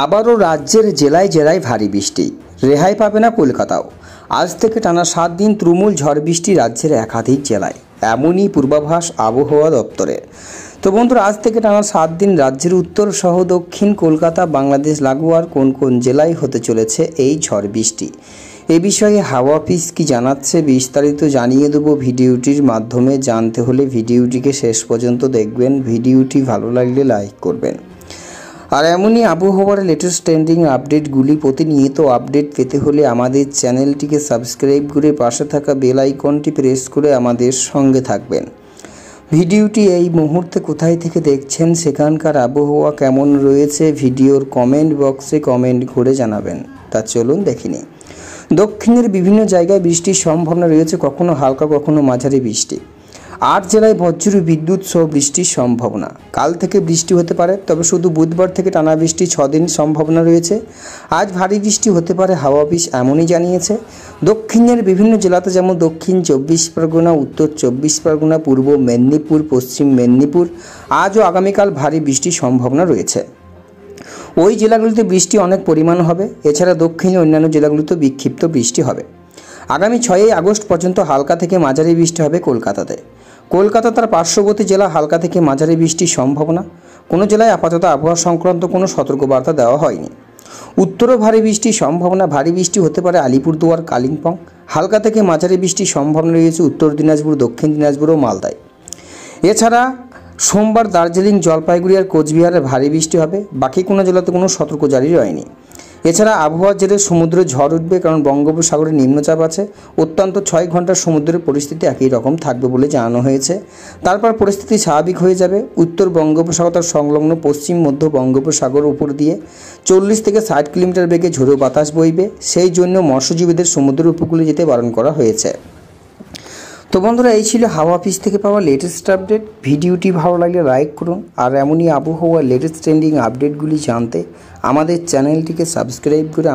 আবারও রাজ্যের জেলায় জেলায় ভারী বৃষ্টি, রেহাই পাবে না কলকাতাও। আজ থেকে টানা 7 দিন তুমুল ঝড় বৃষ্টি রাজ্যের একাধিক জেলায়, এমনই পূর্বাভাস আবহাওয়া দপ্তরের। তো বন্ধুরা, আজ থেকে টানা 7 দিন রাজ্যের উত্তর সহ দক্ষিণ কলকাতা, বাংলাদেশ লাগোয়ার কোন কোন জেলায় হতে চলেছে এই ঝড় বৃষ্টি, এ বিষয়ে হাওয়া অফিস কি জানাচ্ছে বিস্তারিত জানিয়ে দেবো ভিডিওটির মাধ্যমে। জানতে হলে ভিডিওটিকে শেষ পর্যন্ত দেখবেন, ভিডিওটি ভালো লাগলে লাইক করবেন। আর এমনই আবহাওয়ার লেটেস্ট ট্রেন্ডিং আপডেটগুলি প্রতিনিয়ত আপডেট পেতে হলে আমাদের চ্যানেলটিকে সাবস্ক্রাইব করে পাশে থাকা বেল আইকনটি প্রেস করে আমাদের সঙ্গে থাকবেন। ভিডিওটি এই মুহূর্তে কোথায় থেকে দেখছেন, সেখানকার আবহাওয়া কেমন রয়েছে, ভিডিওর কমেন্ট বক্সে কমেন্ট করে জানাবেন। তা চলুন দেখে নিই। দক্ষিণের বিভিন্ন জায়গায় বৃষ্টির সম্ভাবনা রয়েছে, কখনো হালকা কখনো মাঝারি বৃষ্টি। 8 জেলায় বজ্র বিদ্যুৎ সহ বৃষ্টির সম্ভাবনা। কাল থেকে বৃষ্টি হতে পারে, তবে শুধু বুধবার থেকে টানা বৃষ্টি 6 দিন সম্ভাবনা রয়েছে। আজ ভারী বৃষ্টি হতে পারে, হাওয়া অফিস এমনই জানিয়েছে। দক্ষিণের বিভিন্ন জেলাতে যেমন দক্ষিণ 24 পরগনা, উত্তর 24 পরগনা, পূর্ব মেদিনীপুর, পশ্চিম মেদিনীপুর আজ ও আগামীকাল ভারী বৃষ্টির সম্ভাবনা রয়েছে। ওই জেলাগুলিতে বৃষ্টি অনেক পরিমাণ হবে। এছাড়া দক্ষিণে অন্যান্য জেলাগুলিতে বিক্ষিপ্ত বৃষ্টি হবে। আগামী 6 আগস্ট পর্যন্ত হালকা থেকে মাঝারি বৃষ্টি হবে কলকাতাতে। কলকাতা তার পার্শ্ববর্তী জেলা হালকা থেকে মাঝারি বৃষ্টির সম্ভাবনা। কোনো জেলায় আপাতত আবহাওয়া সংক্রান্ত কোনো সতর্কবার্তা দেওয়া হয়নি। উত্তরও ভারী বৃষ্টির সম্ভাবনা। ভারী বৃষ্টি হতে পারে আলিপুরদুয়ার, কালিম্পং। হালকা থেকে মাঝারি বৃষ্টির সম্ভাবনা রয়েছে উত্তর দিনাজপুর, দক্ষিণ দিনাজপুর ও মালদায়। এছাড়া সোমবার দার্জিলিং, জলপাইগুড়ি আর কোচবিহারে ভারী বৃষ্টি হবে। বাকি কোনো জেলাতে কোনো সতর্ক জারি হয়নি। এছাড়া আবহাওয়ার জেরে সমুদ্রে ঝড় উঠবে, কারণ বঙ্গোপসাগরে নিম্নচাপ আছে। অত্যন্ত 6 ঘন্টার সমুদ্রের পরিস্থিতি একই রকম থাকবে বলে জানানো হয়েছে। তারপর পরিস্থিতি স্বাভাবিক হয়ে যাবে। উত্তর বঙ্গোপসাগর তার সংলগ্ন পশ্চিম মধ্য বঙ্গোপসাগর উপর দিয়ে 40 থেকে 60 কিলোমিটার বেগে ঝোড়ো বাতাস বইবে। সেই জন্য মৎস্যজীবীদের সমুদ্রের উপকূলে যেতে বারণ করা হয়েছে। তো বন্ধুরা, এই ছিল হাওয়া অফিস থেকে পাওয়া লেটেস্ট আপডেট। ভিডিওটি ভালো লাগলে লাইক করুন। আর এমনই আবহাওয়ার লেটেস্ট ট্রেন্ডিং আপডেটগুলি জানতে আমাদের চ্যানেলটিকে সাবস্ক্রাইব করে